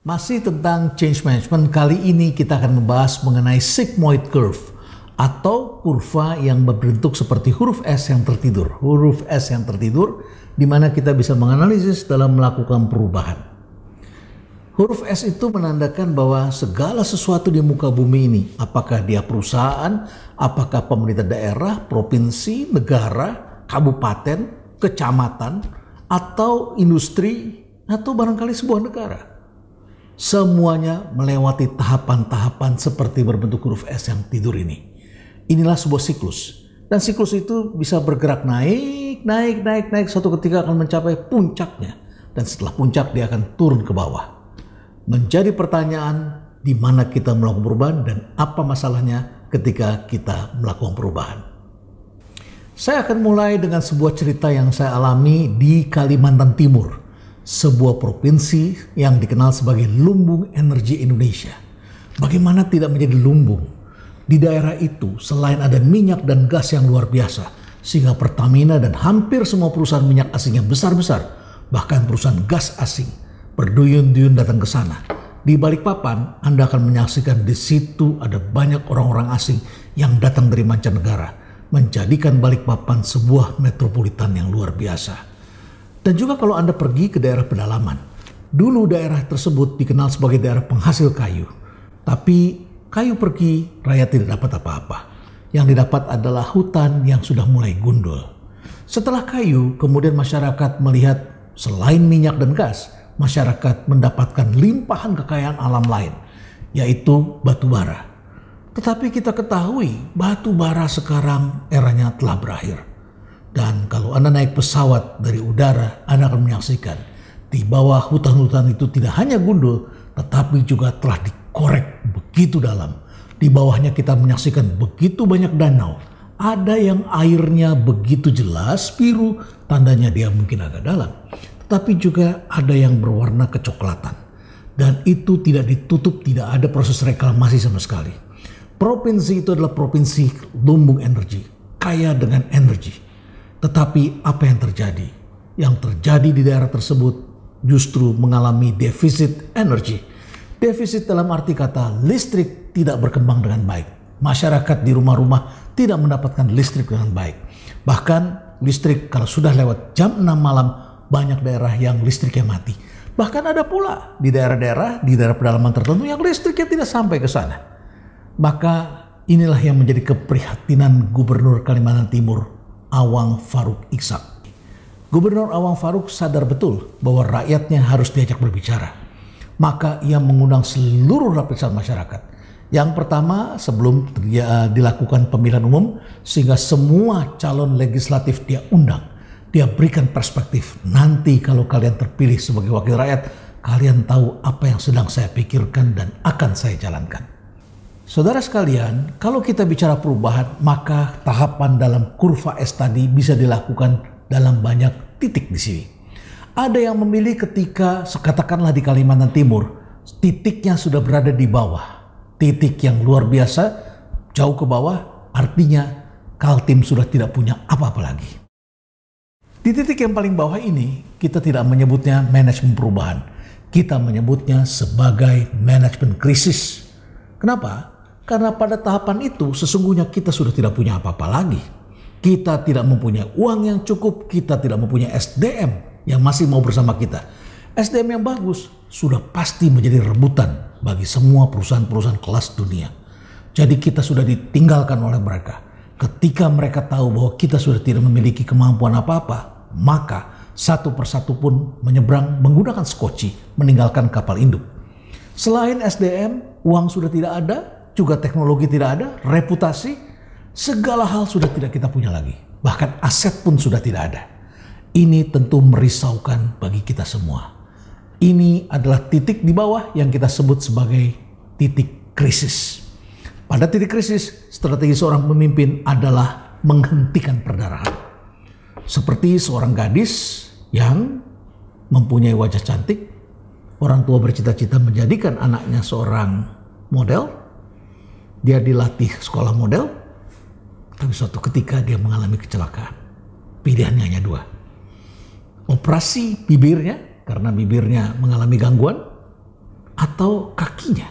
Masih tentang change management, kali ini kita akan membahas mengenai sigmoid curve atau kurva yang berbentuk seperti huruf S yang tertidur. Huruf S yang tertidur di mana kita bisa menganalisis dalam melakukan perubahan. Huruf S itu menandakan bahwa segala sesuatu di muka bumi ini, apakah dia perusahaan, apakah pemerintah daerah, provinsi, negara, kabupaten, kecamatan, atau industri, atau barangkali sebuah negara. Semuanya melewati tahapan-tahapan seperti berbentuk huruf S yang tidur ini. Inilah sebuah siklus. Dan siklus itu bisa bergerak naik. Suatu ketika akan mencapai puncaknya. Dan setelah puncak dia akan turun ke bawah. Menjadi pertanyaan di mana kita melakukan perubahan dan apa masalahnya ketika kita melakukan perubahan. Saya akan mulai dengan sebuah cerita yang saya alami di Kalimantan Timur. Sebuah provinsi yang dikenal sebagai lumbung energi Indonesia. Bagaimana tidak menjadi lumbung? Di daerah itu selain ada minyak dan gas yang luar biasa, sehingga Pertamina dan hampir semua perusahaan minyak asing yang besar-besar, bahkan perusahaan gas asing, berduyun-duyun datang ke sana. Di Balikpapan, Anda akan menyaksikan di situ ada banyak orang-orang asing yang datang dari mancanegara, menjadikan Balikpapan sebuah metropolitan yang luar biasa. Dan juga kalau Anda pergi ke daerah pedalaman, dulu daerah tersebut dikenal sebagai daerah penghasil kayu. Tapi kayu pergi, rakyat tidak dapat apa-apa. Yang didapat adalah hutan yang sudah mulai gundul. Setelah kayu, kemudian masyarakat melihat selain minyak dan gas, masyarakat mendapatkan limpahan kekayaan alam lain, yaitu batu bara. Tetapi kita ketahui batu bara sekarang eranya telah berakhir. Dan kalau Anda naik pesawat dari udara, Anda akan menyaksikan di bawah hutan-hutan itu tidak hanya gundul, tetapi juga telah dikorek begitu dalam. Di bawahnya kita menyaksikan begitu banyak danau. Ada yang airnya begitu jelas biru, tandanya dia mungkin agak dalam. Tetapi juga ada yang berwarna kecoklatan. Dan itu tidak ditutup, tidak ada proses reklamasi sama sekali. Provinsi itu adalah provinsi lumbung energi, kaya dengan energi. Tetapi apa yang terjadi? Yang terjadi di daerah tersebut justru mengalami defisit energi. Defisit dalam arti kata listrik tidak berkembang dengan baik. Masyarakat di rumah-rumah tidak mendapatkan listrik dengan baik. Bahkan listrik kalau sudah lewat jam 6 malam banyak daerah yang listriknya mati. Bahkan ada pula di daerah pedalaman tertentu yang listriknya tidak sampai ke sana. Maka inilah yang menjadi keprihatinan Gubernur Kalimantan Timur, Awang Faruk Iksak. Gubernur Awang Faruk sadar betul bahwa rakyatnya harus diajak berbicara. Maka ia mengundang seluruh lapisan masyarakat. Yang pertama, sebelum dilakukan pemilihan umum, sehingga semua calon legislatif dia undang. Dia berikan perspektif. Nanti kalau kalian terpilih sebagai wakil rakyat, kalian tahu apa yang sedang saya pikirkan dan akan saya jalankan. Saudara sekalian, kalau kita bicara perubahan, maka tahapan dalam kurva S tadi bisa dilakukan dalam banyak titik di sini. Ada yang memilih ketika, katakanlah di Kalimantan Timur, titiknya sudah berada di bawah. Titik yang luar biasa, jauh ke bawah, artinya Kaltim sudah tidak punya apa-apa lagi. Di titik yang paling bawah ini, kita tidak menyebutnya manajemen perubahan. Kita menyebutnya sebagai manajemen krisis. Kenapa? Karena pada tahapan itu sesungguhnya kita sudah tidak punya apa-apa lagi. Kita tidak mempunyai uang yang cukup, kita tidak mempunyai SDM yang masih mau bersama kita. SDM yang bagus sudah pasti menjadi rebutan bagi semua perusahaan-perusahaan kelas dunia. Jadi kita sudah ditinggalkan oleh mereka. Ketika mereka tahu bahwa kita sudah tidak memiliki kemampuan apa-apa, maka satu persatu pun menyeberang menggunakan skoci meninggalkan kapal induk. Selain SDM, uang sudah tidak ada, juga teknologi tidak ada, reputasi, segala hal sudah tidak kita punya lagi. Bahkan aset pun sudah tidak ada. Ini tentu merisaukan bagi kita semua. Ini adalah titik di bawah yang kita sebut sebagai titik krisis. Pada titik krisis, strategi seorang pemimpin adalah menghentikan perdarahan. Seperti seorang gadis yang mempunyai wajah cantik, orang tua bercita-cita menjadikan anaknya seorang model. Dia dilatih sekolah model, tapi suatu ketika dia mengalami kecelakaan. Pilihannya hanya dua. Operasi bibirnya, karena bibirnya mengalami gangguan, atau kakinya.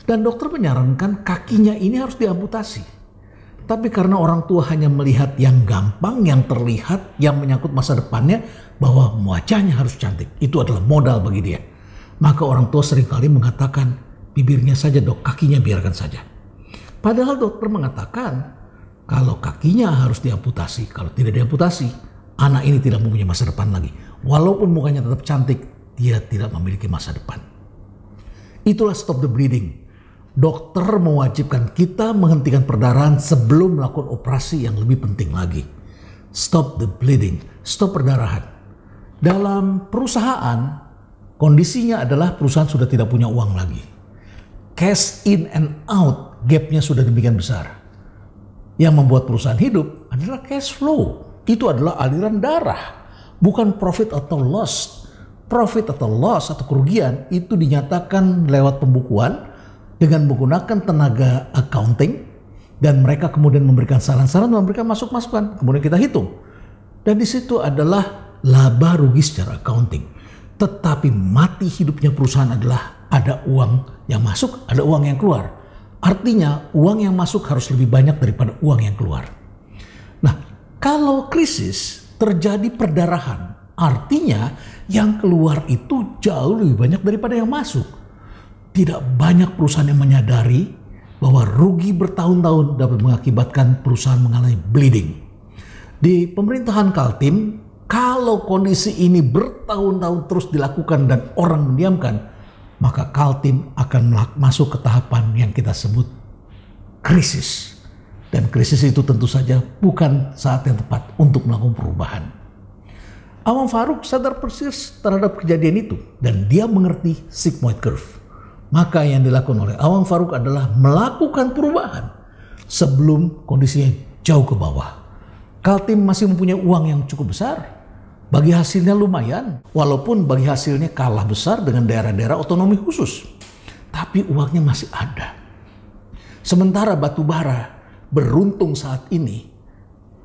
Dan dokter menyarankan kakinya ini harus diamputasi. Tapi karena orang tua hanya melihat yang gampang, yang terlihat, yang menyangkut masa depannya, bahwa wajahnya harus cantik, itu adalah modal bagi dia. Maka orang tua seringkali mengatakan, bibirnya saja dok, kakinya biarkan saja. Padahal dokter mengatakan, kalau kakinya harus diamputasi, kalau tidak diamputasi, anak ini tidak mempunyai masa depan lagi. Walaupun mukanya tetap cantik, dia tidak memiliki masa depan. Itulah stop the bleeding. Dokter mewajibkan kita menghentikan perdarahan sebelum melakukan operasi yang lebih penting lagi. Stop the bleeding, stop perdarahan. Dalam perusahaan, kondisinya adalah perusahaan sudah tidak punya uang lagi. Cash in and out, gapnya sudah demikian besar. Yang membuat perusahaan hidup adalah cash flow. Itu adalah aliran darah, bukan profit atau loss. Profit atau loss atau kerugian itu dinyatakan lewat pembukuan dengan menggunakan tenaga accounting, dan mereka kemudian memberikan saran-saran, memberikan masukan, kemudian kita hitung. Dan di situ adalah laba rugi secara accounting. Tetapi mati hidupnya perusahaan adalah ada uang yang masuk, ada uang yang keluar. Artinya uang yang masuk harus lebih banyak daripada uang yang keluar. Nah, kalau krisis terjadi perdarahan, artinya yang keluar itu jauh lebih banyak daripada yang masuk. Tidak banyak perusahaan yang menyadari bahwa rugi bertahun-tahun dapat mengakibatkan perusahaan mengalami bleeding. Di pemerintahan Kaltim, kalau kondisi ini bertahun-tahun terus dilakukan dan orang mendiamkan, maka Kaltim akan masuk ke tahapan yang kita sebut krisis. Dan krisis itu tentu saja bukan saat yang tepat untuk melakukan perubahan. Awang Faruk sadar persis terhadap kejadian itu dan dia mengerti sigmoid curve. Maka yang dilakukan oleh Awang Faruk adalah melakukan perubahan sebelum kondisinya jauh ke bawah. Kaltim masih mempunyai uang yang cukup besar. Bagi hasilnya lumayan, walaupun bagi hasilnya kalah besar dengan daerah-daerah otonomi khusus. Tapi uangnya masih ada. Sementara batu bara, beruntung saat ini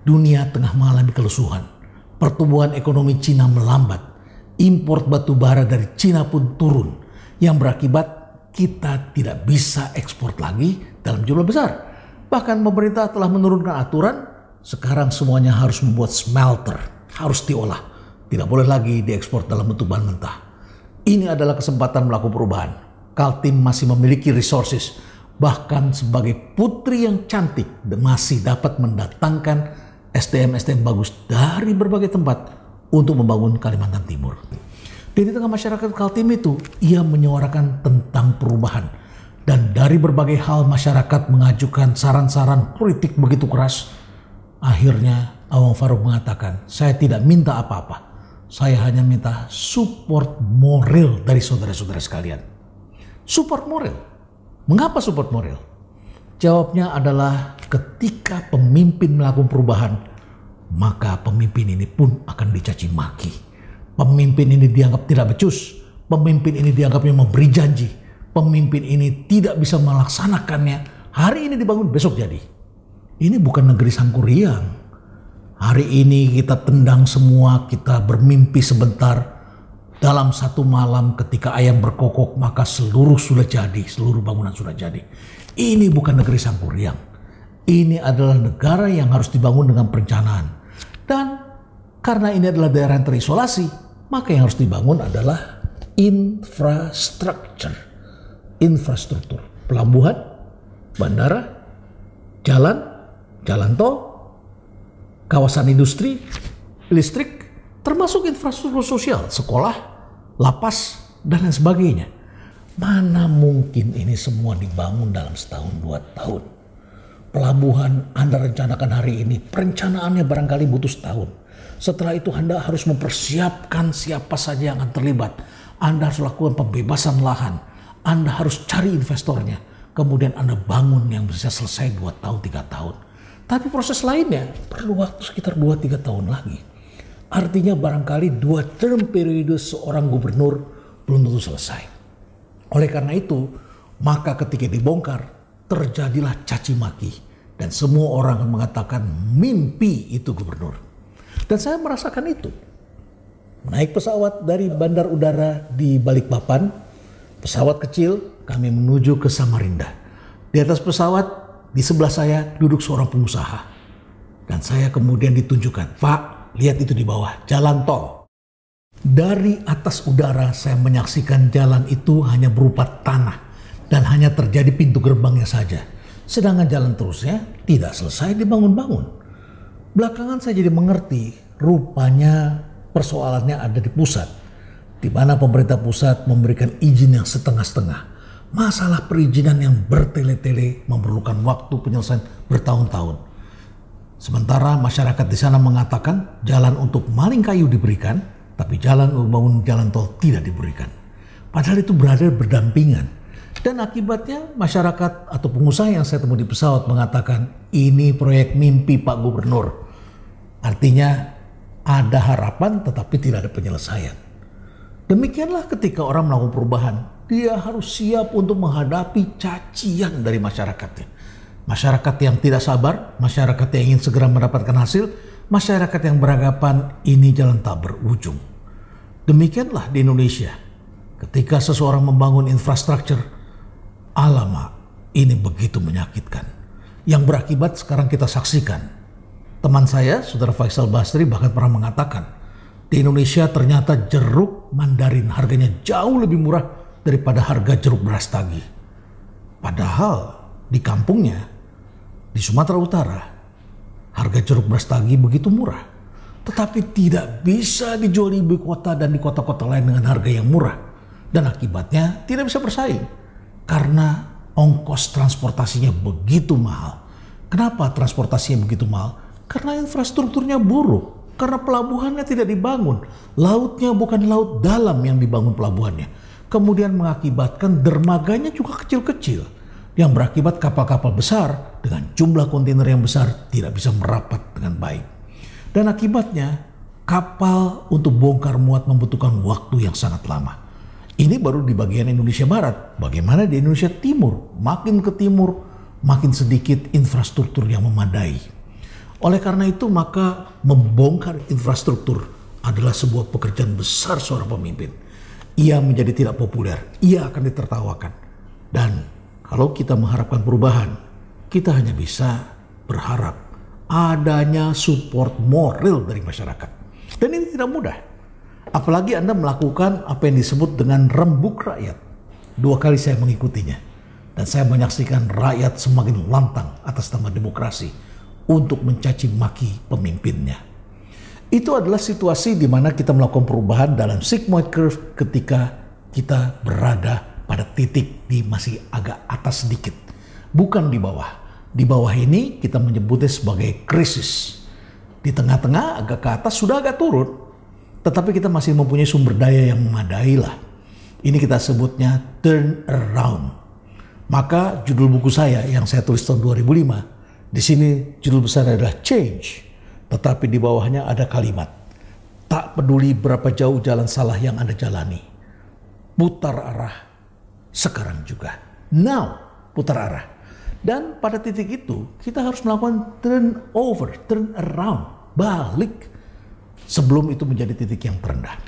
dunia tengah mengalami kelesuan. Pertumbuhan ekonomi Cina melambat. Impor batu bara dari Cina pun turun. Yang berakibat kita tidak bisa ekspor lagi dalam jumlah besar. Bahkan pemerintah telah menurunkan aturan, sekarang semuanya harus membuat smelter, harus diolah. Tidak boleh lagi diekspor dalam bentuk bahan mentah. Ini adalah kesempatan melakukan perubahan. Kaltim masih memiliki resources, bahkan sebagai putri yang cantik masih dapat mendatangkan SDM-SDM bagus dari berbagai tempat untuk membangun Kalimantan Timur. Di tengah masyarakat Kaltim itu, ia menyuarakan tentang perubahan. Dan dari berbagai hal masyarakat mengajukan saran-saran kritik begitu keras. Akhirnya Awang Faruk mengatakan, saya tidak minta apa-apa. Saya hanya minta support moral dari saudara-saudara sekalian. Support moral. Mengapa support moral? Jawabnya adalah ketika pemimpin melakukan perubahan, maka pemimpin ini pun akan dicaci maki. Pemimpin ini dianggap tidak becus. Pemimpin ini dianggapnya memberi janji. Pemimpin ini tidak bisa melaksanakannya. Hari ini dibangun, besok jadi. Ini bukan negeri sangkuriang. Hari ini kita tendang semua, kita bermimpi sebentar. Dalam satu malam ketika ayam berkokok, maka seluruh sudah jadi. Seluruh bangunan sudah jadi. Ini bukan negeri sangkuriang. Ini adalah negara yang harus dibangun dengan perencanaan. Dan karena ini adalah daerah yang terisolasi, maka yang harus dibangun adalah infrastruktur. Infrastruktur. Pelabuhan, bandara, jalan tol, kawasan industri, listrik, termasuk infrastruktur sosial, sekolah, lapas, dan lain sebagainya. Mana mungkin ini semua dibangun dalam setahun 2 tahun. Pelabuhan Anda rencanakan hari ini, perencanaannya barangkali butuh setahun. Setelah itu Anda harus mempersiapkan siapa saja yang akan terlibat. Anda harus lakukan pembebasan lahan. Anda harus cari investornya. Kemudian Anda bangun yang bisa selesai 2 tahun, 3 tahun. Tapi proses lainnya perlu waktu sekitar 2-3 tahun lagi. Artinya barangkali 2 term periode seorang gubernur belum tentu selesai. Oleh karena itu, maka ketika dibongkar, terjadilah caci maki. Dan semua orang akan mengatakan mimpi itu gubernur. Dan saya merasakan itu. Naik pesawat dari bandar udara di Balikpapan, Pesawat kecil, kami menuju ke Samarinda. Di atas pesawat, di sebelah saya duduk seorang pengusaha. Dan saya kemudian ditunjukkan, Pak, lihat itu di bawah, jalan tol. Dari atas udara saya menyaksikan jalan itu hanya berupa tanah dan hanya terjadi pintu gerbangnya saja. Sedangkan jalan terusnya tidak selesai dibangun-bangun. Belakangan saya jadi mengerti, rupanya persoalannya ada di pusat, di mana pemerintah pusat memberikan izin yang setengah-setengah. Masalah perizinan yang bertele-tele memerlukan waktu penyelesaian bertahun-tahun. Sementara masyarakat di sana mengatakan jalan untuk maling kayu diberikan, tapi jalan untuk membangun jalan tol tidak diberikan. Padahal itu berada berdampingan. Dan akibatnya masyarakat atau pengusaha yang saya temui di pesawat mengatakan ini proyek mimpi Pak Gubernur. Artinya ada harapan tetapi tidak ada penyelesaian. Demikianlah ketika orang melakukan perubahan, dia harus siap untuk menghadapi cacian dari masyarakatnya. Masyarakat yang tidak sabar, masyarakat yang ingin segera mendapatkan hasil, masyarakat yang beranggapan ini jalan tak berujung. Demikianlah di Indonesia. Ketika seseorang membangun infrastruktur, alamak, ini begitu menyakitkan. Yang berakibat sekarang kita saksikan. Teman saya, Saudara Faisal Basri, bahkan pernah mengatakan, di Indonesia ternyata jeruk mandarin harganya jauh lebih murah daripada harga jeruk beras tagi. Padahal di kampungnya, di Sumatera Utara, harga jeruk beras tagi begitu murah. Tetapi tidak bisa dijual di ibu kota dan di kota-kota lain dengan harga yang murah. Dan akibatnya tidak bisa bersaing. Karena ongkos transportasinya begitu mahal. Kenapa transportasinya begitu mahal? Karena infrastrukturnya buruk. Karena pelabuhannya tidak dibangun. Lautnya bukan laut dalam yang dibangun pelabuhannya. Kemudian mengakibatkan dermaganya juga kecil-kecil. Yang berakibat kapal-kapal besar dengan jumlah kontainer yang besar tidak bisa merapat dengan baik. Dan akibatnya kapal untuk bongkar muat membutuhkan waktu yang sangat lama. Ini baru di bagian Indonesia Barat. Bagaimana di Indonesia Timur? Makin ke timur, makin sedikit infrastruktur yang memadai. Oleh karena itu maka membongkar infrastruktur adalah sebuah pekerjaan besar seorang pemimpin. Ia menjadi tidak populer, ia akan ditertawakan. Dan kalau kita mengharapkan perubahan, kita hanya bisa berharap adanya support moral dari masyarakat. Dan ini tidak mudah. Apalagi Anda melakukan apa yang disebut dengan rembuk rakyat. 2 kali saya mengikutinya. Dan saya menyaksikan rakyat semakin lantang atas nama demokrasi untuk mencaci maki pemimpinnya. Itu adalah situasi di mana kita melakukan perubahan dalam sigmoid curve ketika kita berada pada titik di masih agak atas sedikit. Bukan di bawah. Di bawah ini kita menyebutnya sebagai krisis. Di tengah-tengah agak ke atas sudah agak turun. Tetapi kita masih mempunyai sumber daya yang memadai lah. Ini kita sebutnya turn around. Maka judul buku saya yang saya tulis tahun 2005, di sini judul besar adalah Change. Tetapi di bawahnya ada kalimat, tak peduli berapa jauh jalan salah yang Anda jalani, putar arah sekarang juga. Now, putar arah. Dan pada titik itu kita harus melakukan turn around, balik. Sebelum itu menjadi titik yang terendah.